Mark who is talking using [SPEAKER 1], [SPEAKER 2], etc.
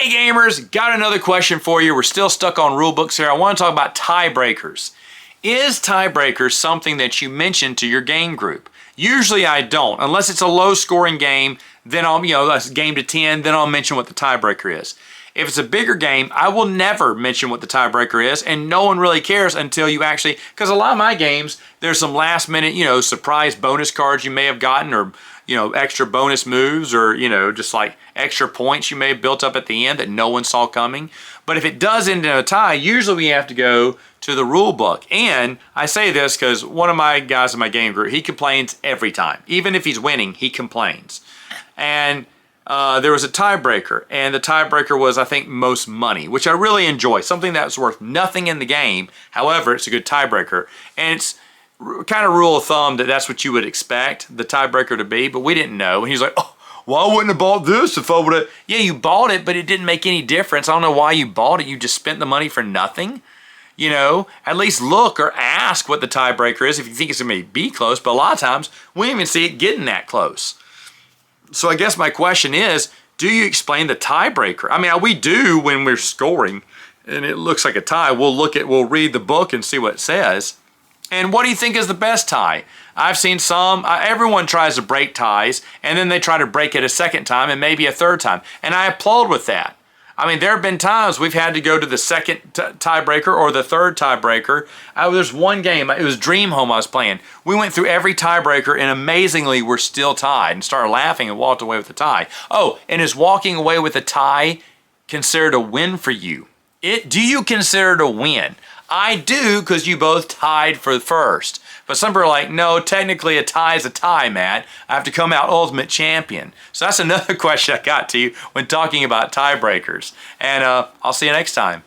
[SPEAKER 1] Hey gamers, got another question for you. We're still stuck on rule books here. I want to talk about tiebreakers. Is tiebreakers something that you mention to your game group? Usually I don't, unless it's a low scoring game, then I'll, a game to 10, then I'll mention what the tiebreaker is. If it's a bigger game, I will never mention what the tiebreaker is, and no one really cares until you actually, because a lot of my games, there's some last minute, surprise bonus cards you may have gotten, or extra bonus moves, or, just like extra points you may have built up at the end that no one saw coming. But if it does end in a tie, usually we have to go to the rule book. And I say this because one of my guys in my game group, he complains every time. Even if he's winning, he complains. And there was a tiebreaker, and the tiebreaker was, I think, most money, which I really enjoy. Something that's worth nothing in the game, however, it's a good tiebreaker. And it's kind of rule of thumb that that's what you would expect the tiebreaker to be, but we didn't know. And he's like, oh, well, I wouldn't have bought this if I would have. Yeah, you bought it, but it didn't make any difference. I don't know why you bought it. You just spent the money for nothing. At least look or ask what the tiebreaker is if you think it's going to be close, but a lot of times we don't even see it getting that close. So I guess my question is, do you explain the tiebreaker? I mean, we do when we're scoring and it looks like a tie. We'll read the book and see what it says. And what do you think is the best tie? I've seen some, everyone tries to break ties, and then they try to break it a second time and maybe a third time. And I applaud with that. I mean, there have been times we've had to go to the second tiebreaker or the third tiebreaker. There's one game, it was Dream Home I was playing. We went through every tiebreaker, and amazingly, we're still tied, and started laughing and walked away with the tie. Oh, and is walking away with a tie considered a win for you? Do you consider it a win? I do, because you both tied for first. But some people are like, no, technically a tie is a tie, Matt. I have to come out ultimate champion. So that's another question I got to you when talking about tiebreakers. And I'll see you next time.